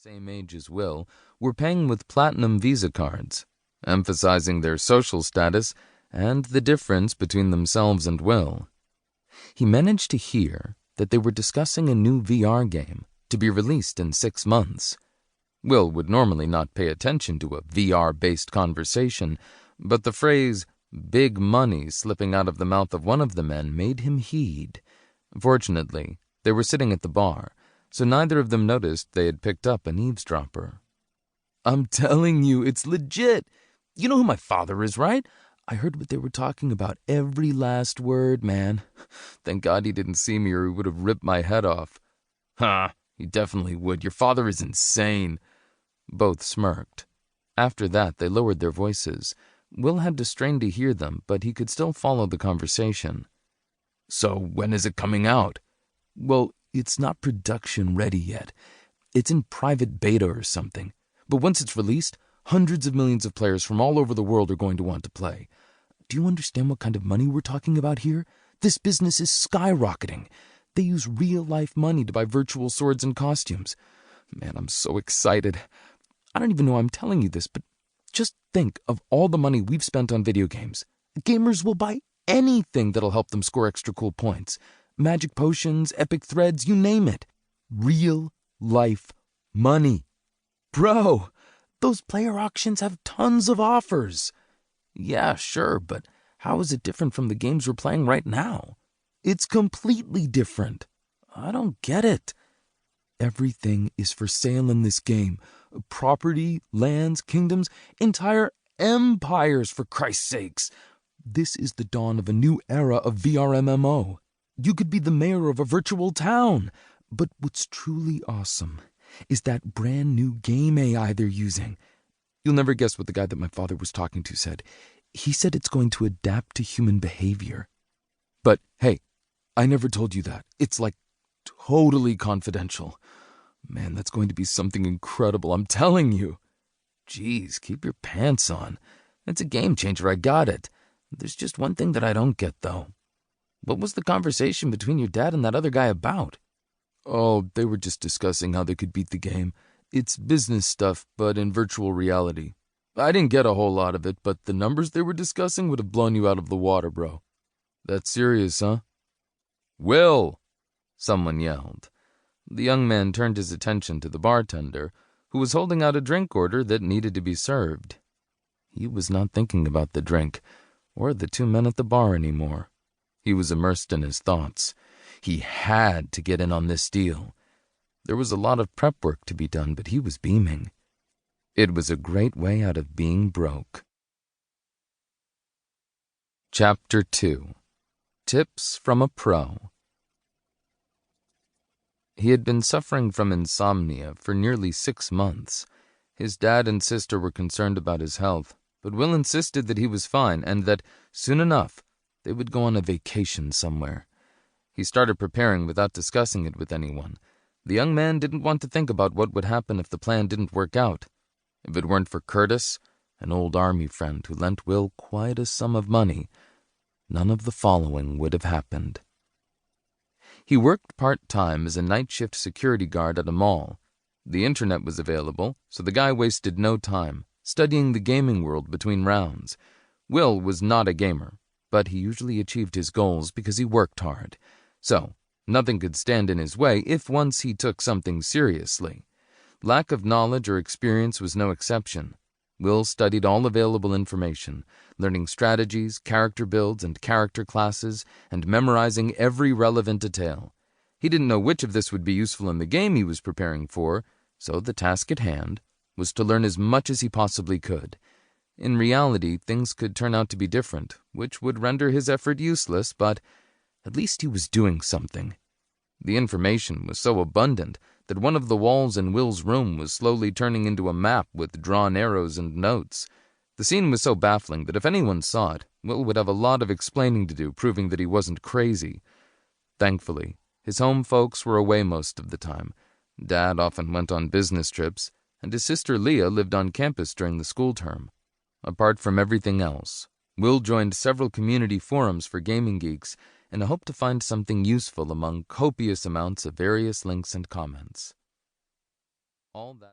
same age as Will, were paying with platinum Visa cards, emphasizing their social status and the difference between themselves and Will. He managed to hear that they were discussing a new VR game to be released in 6 months. Will would normally not pay attention to a VR-based conversation, but the phrase "big money" slipping out of the mouth of one of the men made him heed. Fortunately, they were sitting at the bar, so neither of them noticed they had picked up an eavesdropper. "I'm telling you, it's legit. You know who my father is, right? I heard what they were talking about, every last word, man. Thank God he didn't see me or he would have ripped my head off." "Huh, he definitely would. Your father is insane." Both smirked. After that, they lowered their voices. Will had to strain to hear them, but he could still follow the conversation. "So when is it coming out?" "Well, it's not production ready yet. It's in private beta or something. But once it's released, hundreds of millions of players from all over the world are going to want to play. Do you understand what kind of money we're talking about here? This business is skyrocketing. They use real-life money to buy virtual swords and costumes. Man, I'm so excited. I don't even know I'm telling you this, but just think of all the money we've spent on video games. Gamers will buy anything that'll help them score extra cool points. Magic potions, epic threads, you name it. Real-life money. Bro, those player auctions have tons of offers." "Yeah, sure, but how is it different from the games we're playing right now?" "It's completely different." "I don't get it." "Everything is for sale in this game. Property, lands, kingdoms, entire empires, for Christ's sakes. This is the dawn of a new era of VRMMO. You could be the mayor of a virtual town. But what's truly awesome is that brand new game AI they're using. You'll never guess what the guy that my father was talking to said. He said it's going to adapt to human behavior. But hey, I never told you that. It's like totally confidential. Man, that's going to be something incredible, I'm telling you." "Geez, keep your pants on. It's a game changer, I got it. There's just one thing that I don't get, though. What was the conversation between your dad and that other guy about?" "Oh, they were just discussing how they could beat the game. It's business stuff, but in virtual reality. I didn't get a whole lot of it, but the numbers they were discussing would have blown you out of the water, bro." "That's serious, huh?" "Will!" someone yelled. The young man turned his attention to the bartender, who was holding out a drink order that needed to be served. He was not thinking about the drink, or the 2 men at the bar anymore. He was immersed in his thoughts. He had to get in on this deal. There was a lot of prep work to be done, but he was beaming. It was a great way out of being broke. Chapter 2. Tips from a Pro. He had been suffering from insomnia for nearly 6 months. His dad and sister were concerned about his health, but Will insisted that he was fine and that, soon enough, they would go on a vacation somewhere. He started preparing without discussing it with anyone. The young man didn't want to think about what would happen if the plan didn't work out. If it weren't for Curtis, an old army friend who lent Will quite a sum of money, none of the following would have happened. He worked part-time as a night shift security guard at a mall. The internet was available, so the guy wasted no time studying the gaming world between rounds. Will was not a gamer, but he usually achieved his goals because he worked hard. So, nothing could stand in his way if once he took something seriously. Lack of knowledge or experience was no exception. Will studied all available information, learning strategies, character builds, and character classes, and memorizing every relevant detail. He didn't know which of this would be useful in the game he was preparing for, so the task at hand was to learn as much as he possibly could. In reality, things could turn out to be different, which would render his effort useless, but at least he was doing something. The information was so abundant that one of the walls in Will's room was slowly turning into a map with drawn arrows and notes. The scene was so baffling that if anyone saw it, Will would have a lot of explaining to do, proving that he wasn't crazy. Thankfully, his home folks were away most of the time. Dad often went on business trips, and his sister Leah lived on campus during the school term. Apart from everything else, Will joined several community forums for gaming geeks in a hope to find something useful among copious amounts of various links and comments. All that